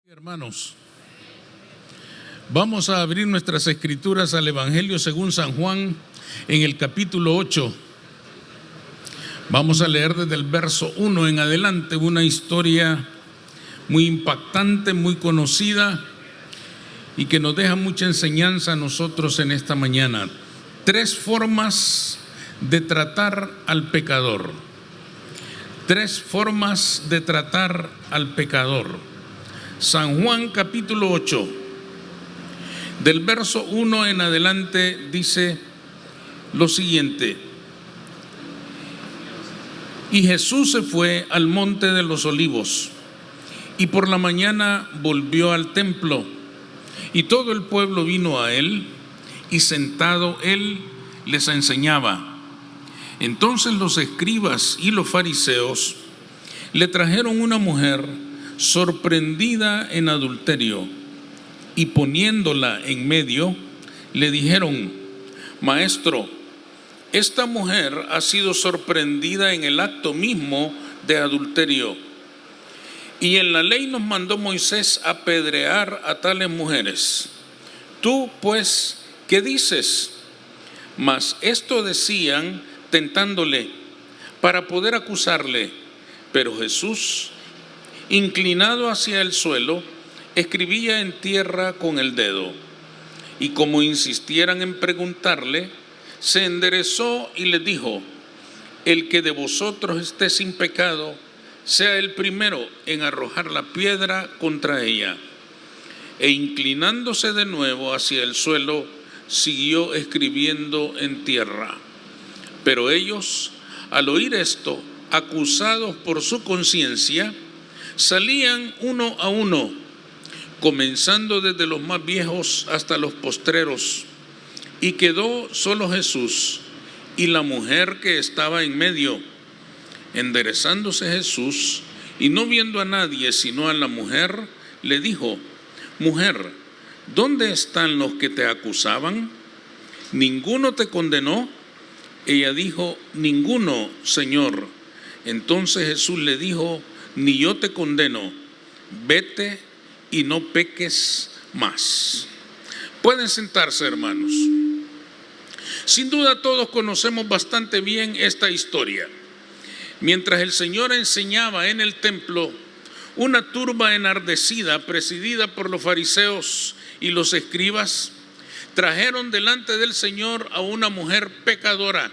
Hermanos, vamos a abrir nuestras escrituras al Evangelio según San Juan en el capítulo 8. Vamos a leer desde el verso 1 en adelante, una historia muy impactante, muy conocida y que nos deja mucha enseñanza a nosotros en esta mañana. 3 formas de tratar al pecador. 3 formas de tratar al pecador. San Juan capítulo 8, del verso 1 en adelante dice lo siguiente: y Jesús se fue al monte de los olivos, y por la mañana volvió al templo, y todo el pueblo vino a él, y sentado él les enseñaba. Entonces los escribas y los fariseos le trajeron una mujer sorprendida en adulterio, y poniéndola en medio, le dijeron: Maestro, esta mujer ha sido sorprendida en el acto mismo de adulterio, y en la ley nos mandó Moisés apedrear a tales mujeres. Tú, pues, ¿qué dices? Mas esto decían tentándole para poder acusarle. Pero Jesús, inclinado hacia el suelo, escribía en tierra con el dedo. Y como insistieran en preguntarle, se enderezó y les dijo: el que de vosotros esté sin pecado, sea el primero en arrojar la piedra contra ella. E inclinándose de nuevo hacia el suelo, siguió escribiendo en tierra. Pero ellos, al oír esto, acusados por su conciencia, salían uno a uno, comenzando desde los más viejos hasta los postreros, y quedó solo Jesús y la mujer que estaba en medio. Enderezándose Jesús y no viendo a nadie sino a la mujer, le dijo: Mujer, ¿dónde están los que te acusaban? ¿Ninguno te condenó? Ella dijo: Ninguno, Señor. Entonces Jesús le dijo: Ni yo te condeno, vete y no peques más. Pueden sentarse, hermanos. Sin duda todos conocemos bastante bien esta historia. Mientras el Señor enseñaba en el templo, una turba enardecida, presidida por los fariseos y los escribas, trajeron delante del Señor a una mujer pecadora,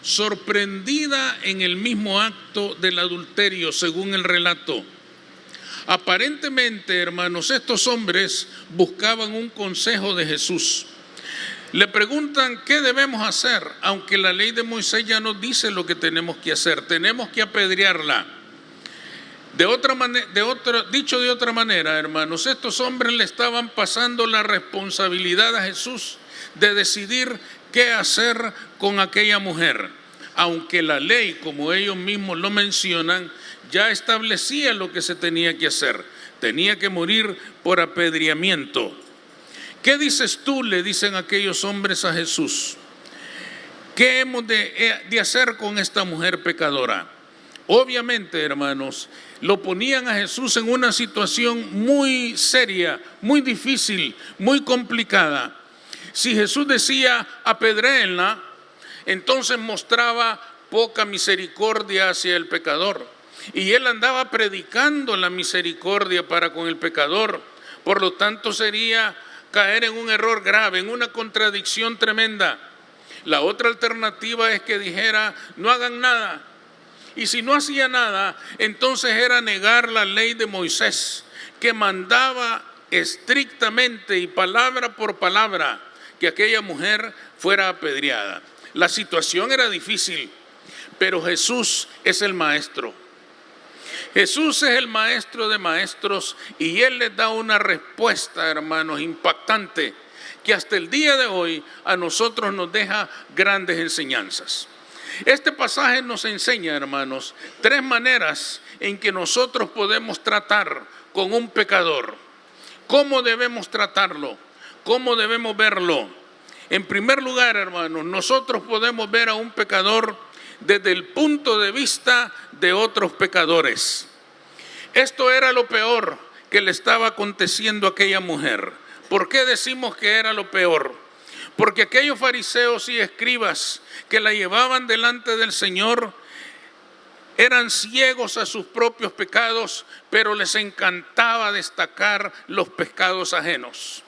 sorprendida en el mismo acto del adulterio, según el relato. Aparentemente, hermanos, estos hombres buscaban un consejo de Jesús. Le preguntan: ¿qué debemos hacer? Aunque la ley de Moisés ya nos dice lo que tenemos que hacer. Tenemos que apedrearla. Dicho de otra manera, hermanos, estos hombres le estaban pasando la responsabilidad a Jesús de decidir qué hacer con aquella mujer, aunque la ley, como ellos mismos lo mencionan, ya establecía lo que se tenía que hacer. Tenía que morir por apedreamiento. ¿Qué dices tú?, le dicen aquellos hombres a Jesús. ¿Qué hemos de hacer con esta mujer pecadora? Obviamente, hermanos, lo ponían a Jesús en una situación muy seria, muy difícil, muy complicada. Si Jesús decía apedréenla, entonces mostraba poca misericordia hacia el pecador. Y él andaba predicando la misericordia para con el pecador. Por lo tanto, sería caer en un error grave, en una contradicción tremenda. La otra alternativa es que dijera: no hagan nada. Y si no hacía nada, entonces era negar la ley de Moisés, que mandaba estrictamente y palabra por palabra que aquella mujer fuera apedreada. La situación era difícil, pero Jesús es el maestro. Jesús es el maestro de maestros y Él les da una respuesta, hermanos, impactante, que hasta el día de hoy a nosotros nos deja grandes enseñanzas. Este pasaje nos enseña, hermanos, 3 maneras en que nosotros podemos tratar con un pecador. ¿Cómo debemos tratarlo? ¿Cómo debemos verlo? En primer lugar, hermanos, nosotros podemos ver a un pecador desde el punto de vista de otros pecadores. Esto era lo peor que le estaba aconteciendo a aquella mujer. ¿Por qué decimos que era lo peor? Porque aquellos fariseos y escribas que la llevaban delante del Señor eran ciegos a sus propios pecados, pero les encantaba destacar los pecados ajenos.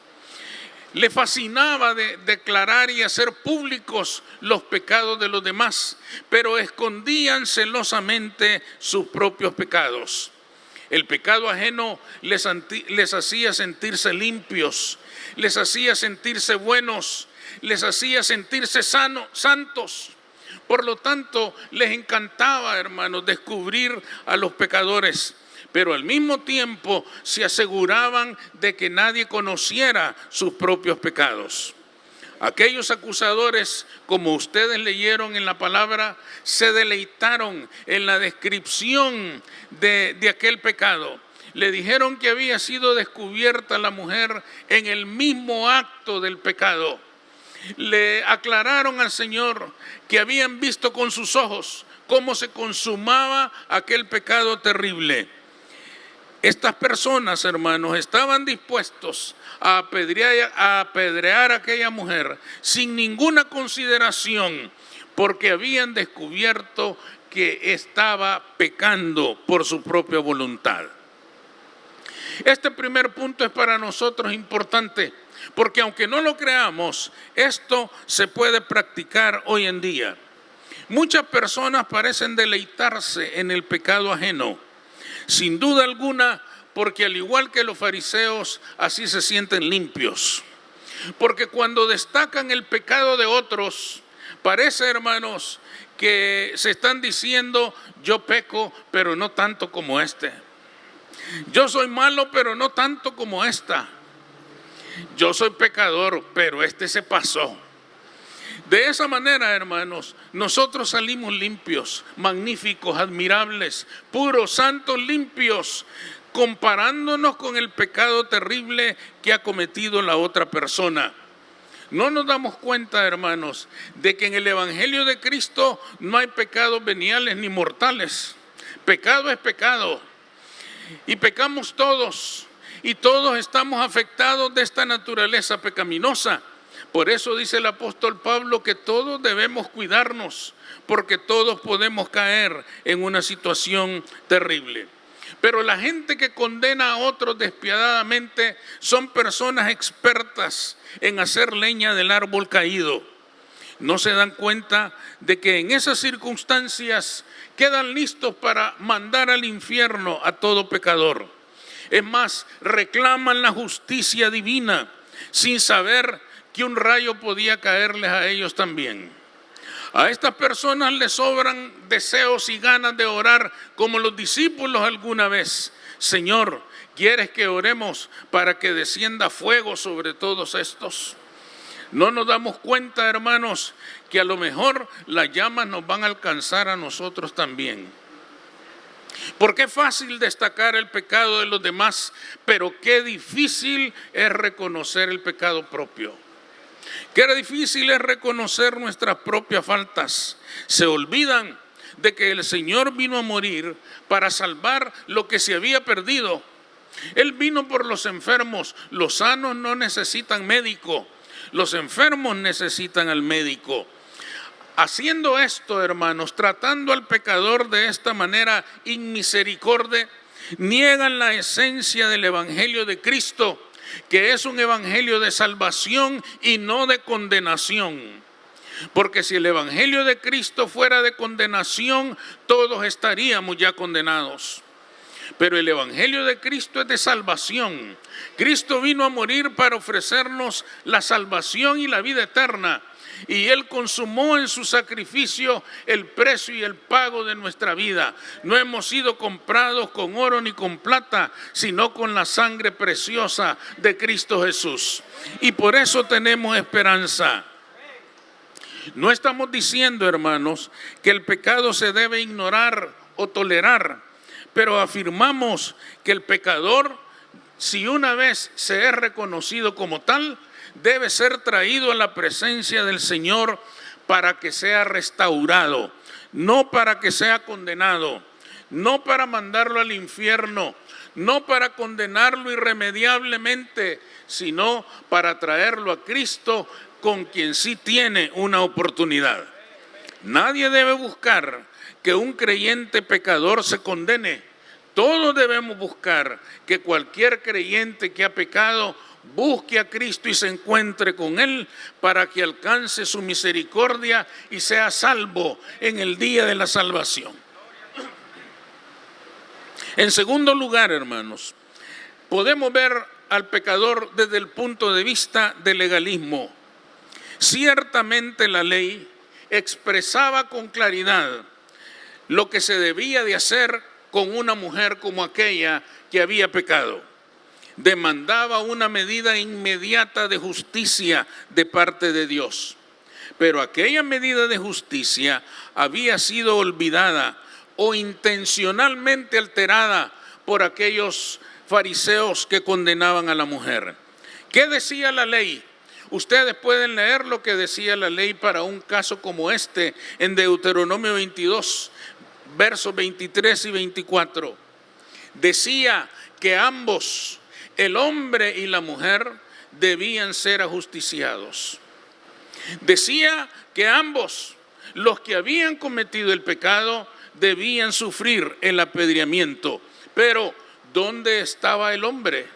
Le fascinaba declarar y hacer públicos los pecados de los demás, pero escondían celosamente sus propios pecados. El pecado ajeno les hacía sentirse limpios, les hacía sentirse buenos, les hacía sentirse santos. Por lo tanto, les encantaba, hermanos, descubrir a los pecadores, pero al mismo tiempo se aseguraban de que nadie conociera sus propios pecados. Aquellos acusadores, como ustedes leyeron en la palabra, se deleitaron en la descripción de aquel pecado. Le dijeron que había sido descubierta la mujer en el mismo acto del pecado. Le aclararon al Señor que habían visto con sus ojos cómo se consumaba aquel pecado terrible. Estas personas, hermanos, estaban dispuestos a apedrear a aquella mujer sin ninguna consideración, porque habían descubierto que estaba pecando por su propia voluntad. Este primer punto es para nosotros importante, porque aunque no lo creamos, esto se puede practicar hoy en día. Muchas personas parecen deleitarse en el pecado ajeno, sin duda alguna, porque al igual que los fariseos, así se sienten limpios. Porque cuando destacan el pecado de otros, parece, hermanos, que se están diciendo: yo peco, pero no tanto como este. Yo soy malo, pero no tanto como esta. Yo soy pecador, pero este se pasó. De esa manera, hermanos, nosotros salimos limpios, magníficos, admirables, puros, santos, limpios, comparándonos con el pecado terrible que ha cometido la otra persona. No nos damos cuenta, hermanos, de que en el Evangelio de Cristo no hay pecados veniales ni mortales. Pecado es pecado. Y pecamos todos. Y todos estamos afectados de esta naturaleza pecaminosa. Por eso dice el apóstol Pablo que todos debemos cuidarnos, porque todos podemos caer en una situación terrible. Pero la gente que condena a otros despiadadamente son personas expertas en hacer leña del árbol caído. No se dan cuenta de que en esas circunstancias quedan listos para mandar al infierno a todo pecador. Es más, reclaman la justicia divina sin saber que un rayo podía caerles a ellos también. A estas personas les sobran deseos y ganas de orar como los discípulos alguna vez. Señor, ¿quieres que oremos para que descienda fuego sobre todos estos? No nos damos cuenta, hermanos, que a lo mejor las llamas nos van a alcanzar a nosotros también. Porque es fácil destacar el pecado de los demás, pero qué difícil es reconocer el pecado propio. Qué difícil es reconocer nuestras propias faltas. Se olvidan de que el Señor vino a morir para salvar lo que se había perdido. Él vino por los enfermos. Los sanos no necesitan médico. Los enfermos necesitan al médico. Haciendo esto, hermanos, tratando al pecador de esta manera inmisericordia, niegan la esencia del Evangelio de Cristo, que es un evangelio de salvación y no de condenación. Porque si el evangelio de Cristo fuera de condenación, todos estaríamos ya condenados. Pero el evangelio de Cristo es de salvación. Cristo vino a morir para ofrecernos la salvación y la vida eterna. Y Él consumó en su sacrificio el precio y el pago de nuestra vida. No hemos sido comprados con oro ni con plata, sino con la sangre preciosa de Cristo Jesús. Y por eso tenemos esperanza. No estamos diciendo, hermanos, que el pecado se debe ignorar o tolerar, pero afirmamos que el pecador, si una vez se es reconocido como tal, debe ser traído a la presencia del Señor para que sea restaurado, no para que sea condenado. no para mandarlo al infierno, no para condenarlo irremediablemente, sino para traerlo a Cristo, con quien sí tiene una oportunidad. Nadie debe buscar que un creyente pecador se condene. Todos debemos buscar que cualquier creyente que ha pecado busque a Cristo y se encuentre con Él para que alcance su misericordia y sea salvo en el día de la salvación. En segundo lugar, hermanos, podemos ver al pecador desde el punto de vista del legalismo. Ciertamente la ley expresaba con claridad lo que se debía de hacer con una mujer como aquella que había pecado. Demandaba una medida inmediata de justicia de parte de Dios. Pero aquella medida de justicia había sido olvidada o intencionalmente alterada por aquellos fariseos que condenaban a la mujer. ¿Qué decía la ley? Ustedes pueden leer lo que decía la ley para un caso como este en Deuteronomio 22, versos 23 y 24. Decía que ambos, el hombre y la mujer, debían ser ajusticiados. Decía que ambos, los que habían cometido el pecado, debían sufrir el apedreamiento. Pero, ¿dónde estaba el hombre?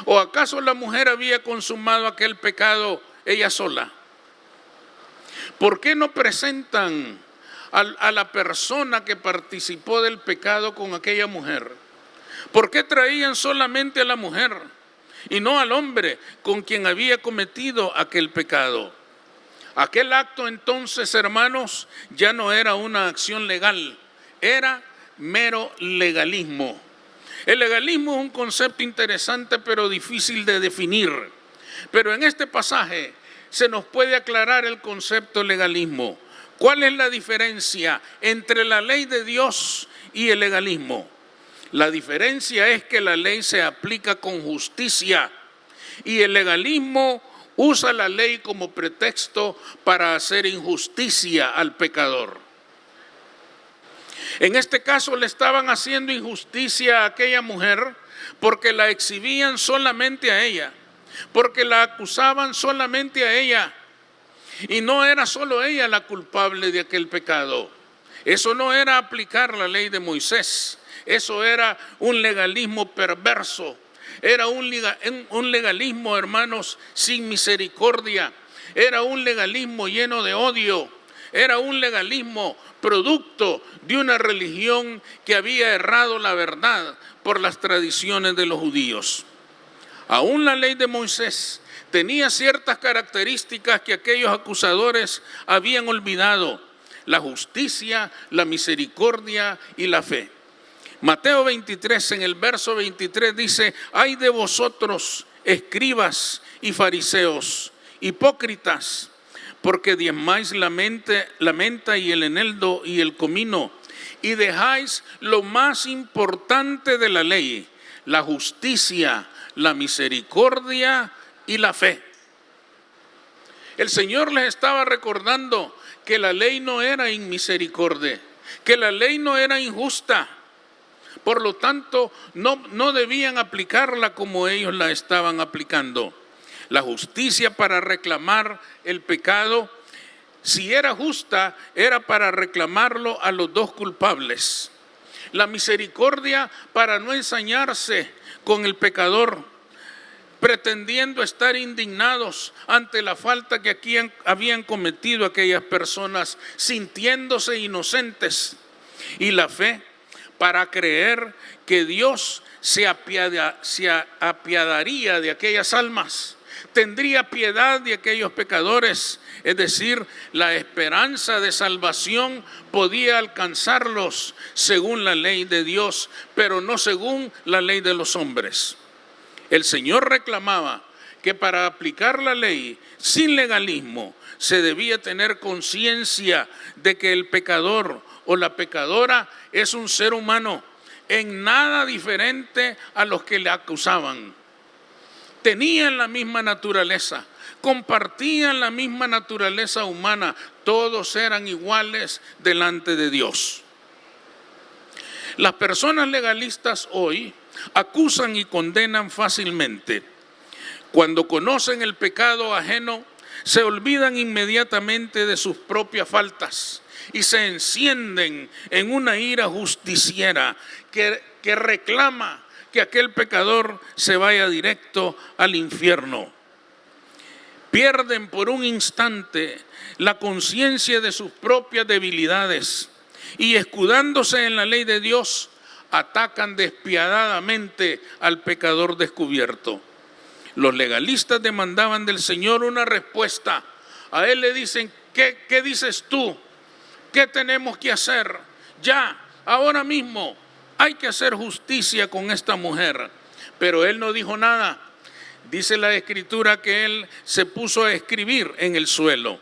¿O acaso la mujer había consumado aquel pecado ella sola? ¿Por qué no presentan a la persona que participó del pecado con aquella mujer? ¿Por qué traían solamente a la mujer y no al hombre con quien había cometido aquel pecado? Aquel acto entonces, hermanos, ya no era una acción legal, era mero legalismo. El legalismo es un concepto interesante pero difícil de definir. Pero en este pasaje se nos puede aclarar el concepto de legalismo. ¿Cuál es la diferencia entre la ley de Dios y el legalismo? La diferencia es que la ley se aplica con justicia y el legalismo usa la ley como pretexto para hacer injusticia al pecador. En este caso le estaban haciendo injusticia a aquella mujer porque la exhibían solamente a ella, porque la acusaban solamente a ella. Y no era solo ella la culpable de aquel pecado. Eso no era aplicar la ley de Moisés. Eso era un legalismo perverso. Era un legalismo, hermanos, sin misericordia. Era un legalismo lleno de odio. Era un legalismo producto de una religión que había errado la verdad por las tradiciones de los judíos. Aún la ley de Moisés tenía ciertas características que aquellos acusadores habían olvidado: la justicia, la misericordia y la fe. Mateo 23, en el verso 23 dice: ay de vosotros, escribas y fariseos, hipócritas, porque diezmáis la menta y el eneldo y el comino, y dejáis lo más importante de la ley, la justicia, la misericordia y la fe. El Señor les estaba recordando que la ley no era inmisericordia, que la ley no era injusta. Por lo tanto, no debían aplicarla como ellos la estaban aplicando. La justicia para reclamar el pecado, si era justa, era para reclamarlo a los dos culpables. La misericordia para no ensañarse con el pecador, pretendiendo estar indignados ante la falta que aquí habían cometido aquellas personas, sintiéndose inocentes. Y la fe para creer que Dios se apiadaría de aquellas almas, tendría piedad de aquellos pecadores, es decir, la esperanza de salvación podía alcanzarlos según la ley de Dios, pero no según la ley de los hombres. El Señor reclamaba que para aplicar la ley sin legalismo se debía tener conciencia de que el pecador o la pecadora es un ser humano en nada diferente a los que le acusaban. Tenían la misma naturaleza, compartían la misma naturaleza humana, todos eran iguales delante de Dios. Las personas legalistas hoy acusan y condenan fácilmente. Cuando conocen el pecado ajeno, se olvidan inmediatamente de sus propias faltas y se encienden en una ira justiciera que reclama que aquel pecador se vaya directo al infierno. Pierden por un instante la conciencia de sus propias debilidades y, escudándose en la ley de Dios, atacan despiadadamente al pecador descubierto. Los legalistas demandaban del Señor una respuesta. A Él le dicen: ¿qué dices tú? ¿Qué tenemos que hacer? Ya, ahora mismo, hay que hacer justicia con esta mujer. Pero Él no dijo nada. Dice la Escritura que Él se puso a escribir en el suelo.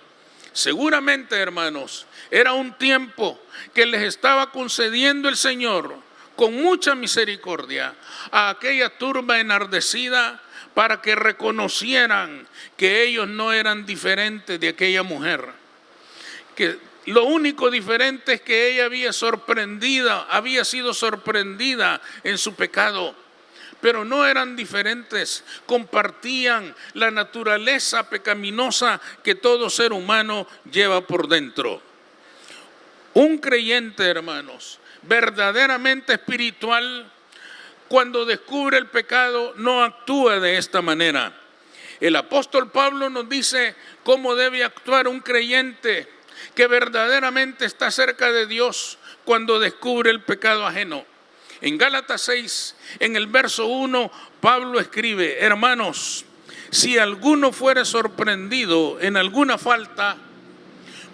Seguramente, hermanos, era un tiempo que les estaba concediendo el Señor con mucha misericordia a aquella turba enardecida, para que reconocieran que ellos no eran diferentes de aquella mujer. Que lo único diferente es que ella había sido sorprendida en su pecado. Pero no eran diferentes, compartían la naturaleza pecaminosa que todo ser humano lleva por dentro. Un creyente, hermanos, verdaderamente espiritual, cuando descubre el pecado, no actúa de esta manera. El apóstol Pablo nos dice cómo debe actuar un creyente que verdaderamente está cerca de Dios cuando descubre el pecado ajeno. En Gálatas 6, en el verso 1, Pablo escribe: hermanos, si alguno fuere sorprendido en alguna falta,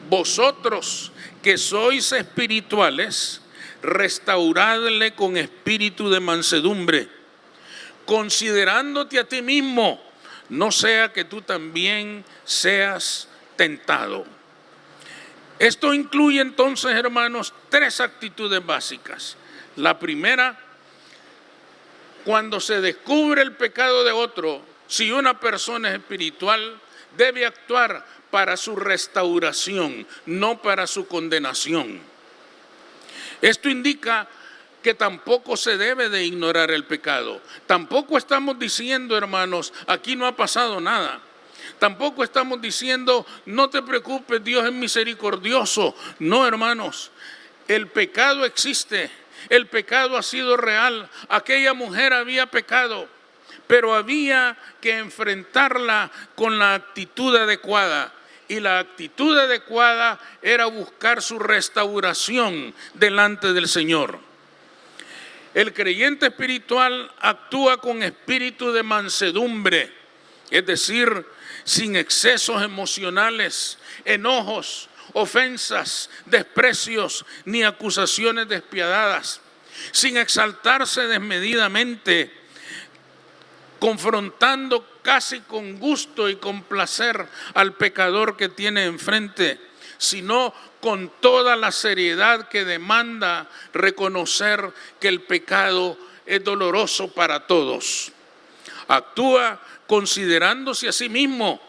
vosotros que sois espirituales, restauradle con espíritu de mansedumbre, considerándote a ti mismo, no sea que tú también seas tentado. Esto incluye entonces, hermanos, 3 actitudes básicas. La primera, cuando se descubre el pecado de otro, si una persona es espiritual, debe actuar para su restauración, no para su condenación. Esto indica que tampoco se debe de ignorar el pecado. Tampoco estamos diciendo, hermanos, aquí no ha pasado nada. Tampoco estamos diciendo: no te preocupes, Dios es misericordioso. No, hermanos, el pecado existe. El pecado ha sido real. Aquella mujer había pecado, pero había que enfrentarla con la actitud adecuada. Y la actitud adecuada era buscar su restauración delante del Señor. El creyente espiritual actúa con espíritu de mansedumbre, es decir, sin excesos emocionales, enojos, ofensas, desprecios ni acusaciones despiadadas, sin exaltarse desmedidamente, confrontando casi con gusto y con placer al pecador que tiene enfrente, sino con toda la seriedad que demanda reconocer que el pecado es doloroso para todos. Actúa considerándose a sí mismo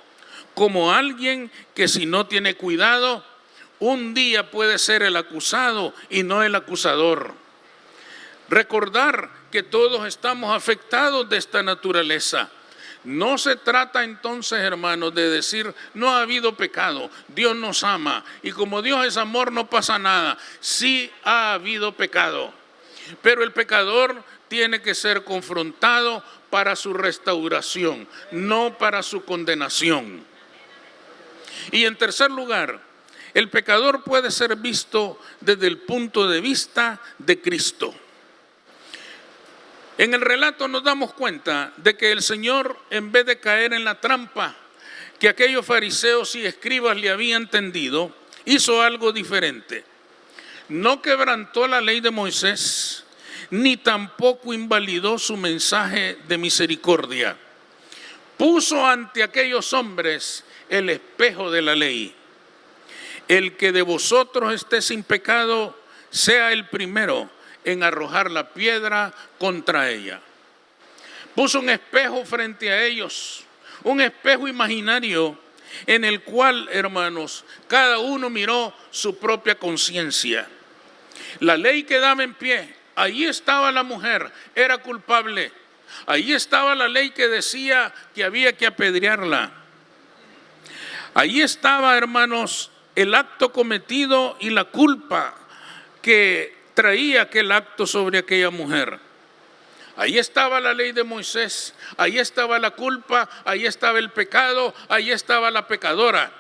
como alguien que, si no tiene cuidado, un día puede ser el acusado y no el acusador. Recordar que todos estamos afectados de esta naturaleza. No se trata entonces, hermanos, de decir: no ha habido pecado, Dios nos ama y como Dios es amor no pasa nada. Sí ha habido pecado, pero el pecador tiene que ser confrontado para su restauración, no para su condenación. Y en tercer lugar, el pecador puede ser visto desde el punto de vista de Cristo. En el relato nos damos cuenta de que el Señor, en vez de caer en la trampa que aquellos fariseos y escribas le habían tendido, hizo algo diferente. No quebrantó la ley de Moisés, ni tampoco invalidó su mensaje de misericordia. Puso ante aquellos hombres el espejo de la ley. El que de vosotros esté sin pecado, sea el primero en arrojar la piedra contra ella. Puso un espejo frente a ellos, un espejo imaginario en el cual, hermanos, cada uno miró su propia conciencia. La ley quedaba en pie, Ahí estaba la mujer, era culpable. Ahí estaba la ley que decía que había que apedrearla. Ahí estaba, hermanos, el acto cometido y la culpa que traía aquel acto sobre aquella mujer. Ahí estaba la ley de Moisés, ahí estaba la culpa, ahí estaba el pecado, ahí estaba la pecadora.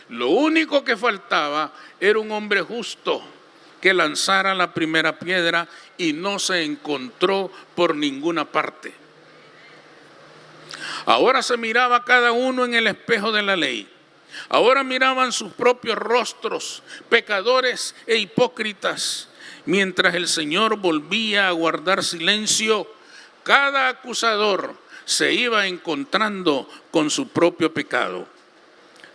Lo único que faltaba era un hombre justo que lanzara la primera piedra y no se encontró por ninguna parte. Ahora se miraba cada uno en el espejo de la ley. Ahora miraban sus propios rostros, pecadores e hipócritas. Mientras el Señor volvía a guardar silencio, cada acusador se iba encontrando con su propio pecado.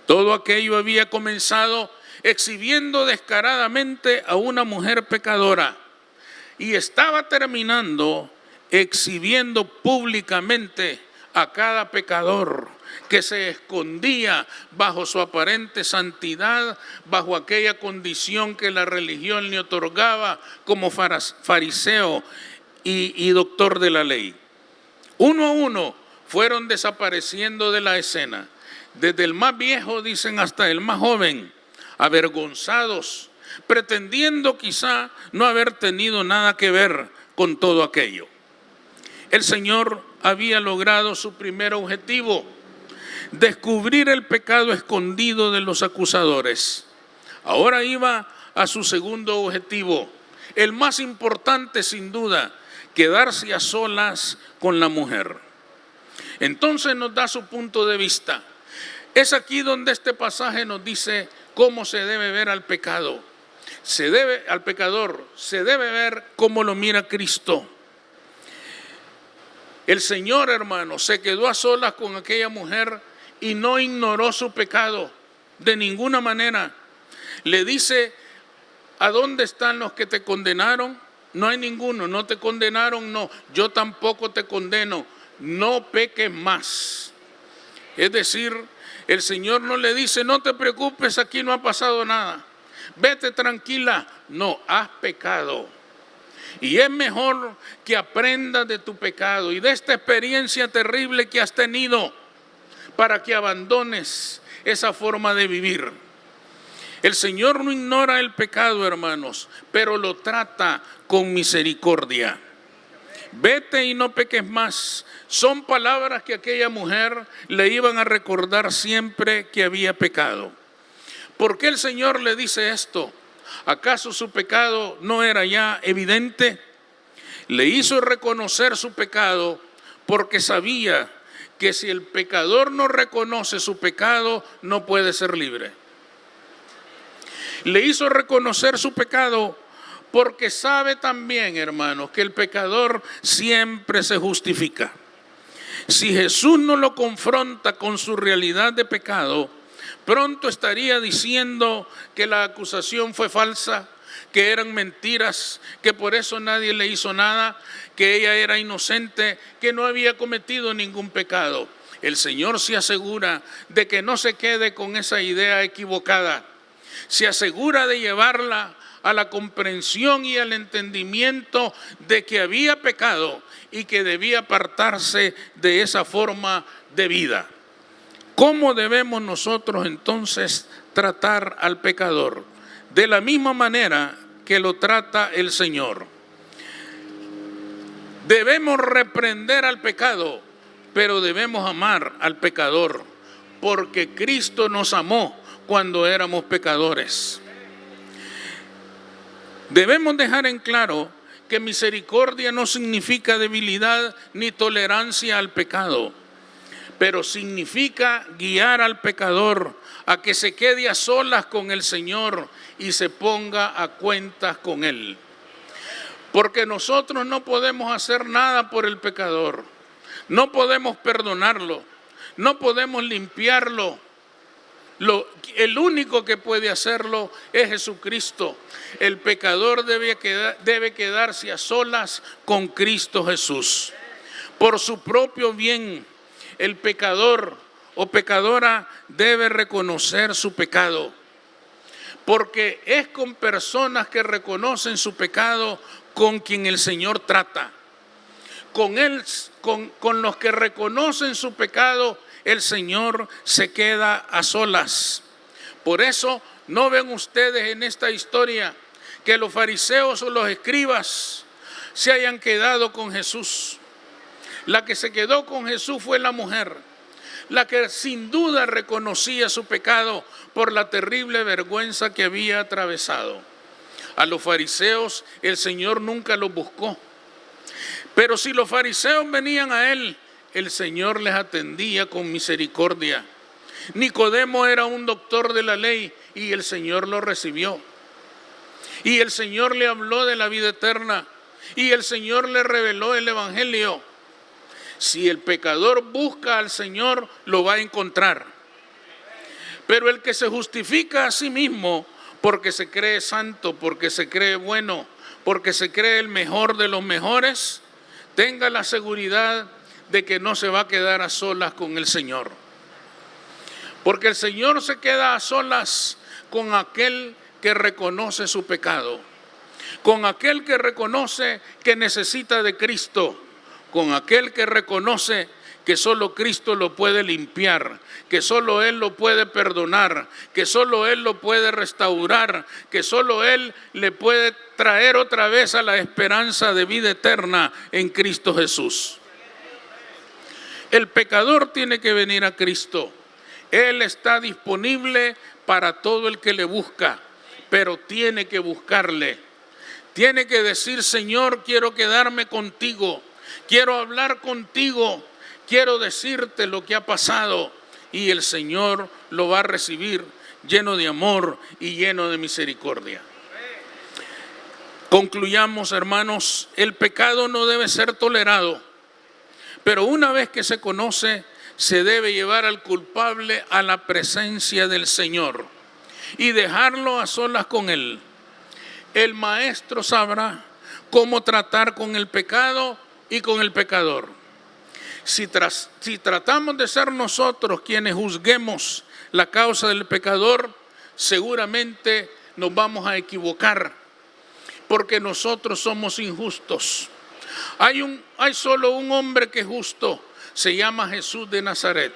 Todo aquello había comenzado exhibiendo descaradamente a una mujer pecadora y estaba terminando exhibiendo públicamente a cada pecador que se escondía bajo su aparente santidad, bajo aquella condición que la religión le otorgaba como fariseo y doctor de la ley. Uno a uno fueron desapareciendo de la escena, desde el más viejo, dicen, hasta el más joven, avergonzados, pretendiendo quizá no haber tenido nada que ver con todo aquello. El Señor había logrado su primer objetivo: descubrir el pecado escondido de los acusadores. Ahora iba a su segundo objetivo, el más importante sin duda: quedarse a solas con la mujer. Entonces nos da su punto de vista. Es aquí donde este pasaje nos dice cómo se debe ver al pecado. Al pecador se debe ver como lo mira Cristo. El Señor, hermano, se quedó a solas con aquella mujer y no ignoró su pecado de ninguna manera. Le dice: ¿a dónde están los que te condenaron? No hay ninguno. ¿No te condenaron? No. Yo tampoco te condeno. No peques más. Es decir, el Señor no le dice: no te preocupes, aquí no ha pasado nada. Vete tranquila. No, has pecado. Y es mejor que aprendas de tu pecado y de esta experiencia terrible que has tenido para que abandones esa forma de vivir. El Señor no ignora el pecado, hermanos, pero lo trata con misericordia. Vete y no peques más. Son palabras que aquella mujer le iban a recordar siempre que había pecado. ¿Por qué el Señor le dice esto? ¿Acaso su pecado no era ya evidente? Le hizo reconocer su pecado porque sabía que si el pecador no reconoce su pecado, no puede ser libre. Le hizo reconocer su pecado porque sabe también, hermanos, que el pecador siempre se justifica. Si Jesús no lo confronta con su realidad de pecado, pronto estaría diciendo que la acusación fue falsa, que eran mentiras, que por eso nadie le hizo nada, que ella era inocente, que no había cometido ningún pecado. El Señor se asegura de que no se quede con esa idea equivocada. Se asegura de llevarla a la comprensión y al entendimiento de que había pecado y que debía apartarse de esa forma de vida. ¿Cómo debemos nosotros entonces tratar al pecador? De la misma manera que lo trata el Señor. Debemos reprender al pecado, pero debemos amar al pecador, porque Cristo nos amó cuando éramos pecadores. Debemos dejar en claro que misericordia no significa debilidad ni tolerancia al pecado, pero significa guiar al pecador a que se quede a solas con el Señor y se ponga a cuentas con Él. Porque nosotros no podemos hacer nada por el pecador, no podemos perdonarlo, no podemos limpiarlo. El único que puede hacerlo es Jesucristo. El pecador debe quedarse a solas con Cristo Jesús. Por su propio bien, el pecador o pecadora debe reconocer su pecado. Porque es con personas que reconocen su pecado con quien el Señor trata. Con él, con los que reconocen su pecado, el Señor se queda a solas. Por eso no ven ustedes en esta historia que los fariseos o los escribas se hayan quedado con Jesús. La que se quedó con Jesús fue la mujer, la que sin duda reconocía su pecado por la terrible vergüenza que había atravesado. A los fariseos el Señor nunca los buscó. Pero si los fariseos venían a él, el Señor les atendía con misericordia. Nicodemo era un doctor de la ley y el Señor lo recibió. Y el Señor le habló de la vida eterna y el Señor le reveló el evangelio. Si el pecador busca al Señor, lo va a encontrar. Pero el que se justifica a sí mismo porque se cree santo, porque se cree bueno, porque se cree el mejor de los mejores, tenga la seguridad de que no se va a quedar a solas con el Señor. Porque el Señor se queda a solas con aquel que reconoce su pecado, con aquel que reconoce que necesita de Cristo, con aquel que reconoce que solo Cristo lo puede limpiar, que solo Él lo puede perdonar, que solo Él lo puede restaurar, que solo Él le puede traer otra vez a la esperanza de vida eterna en Cristo Jesús. El pecador tiene que venir a Cristo. Él está disponible para todo el que le busca, pero tiene que buscarle. Tiene que decir: Señor, quiero quedarme contigo, quiero hablar contigo, quiero decirte lo que ha pasado. Y el Señor lo va a recibir lleno de amor y lleno de misericordia. Concluyamos, hermanos, el pecado no debe ser tolerado, pero una vez que se conoce, se debe llevar al culpable a la presencia del Señor y dejarlo a solas con Él. El maestro sabrá cómo tratar con el pecado y con el pecador. Si tratamos de ser nosotros quienes juzguemos la causa del pecador, seguramente nos vamos a equivocar, porque nosotros somos injustos. Hay solo un hombre que es justo, se llama Jesús de Nazaret.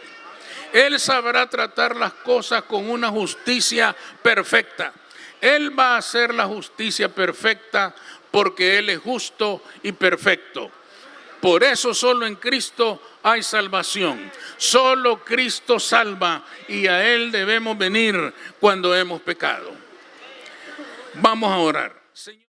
Él sabrá tratar las cosas con una justicia perfecta. Él va a hacer la justicia perfecta porque Él es justo y perfecto. Por eso solo en Cristo hay salvación. Solo Cristo salva y a Él debemos venir cuando hemos pecado. Vamos a orar. Señor.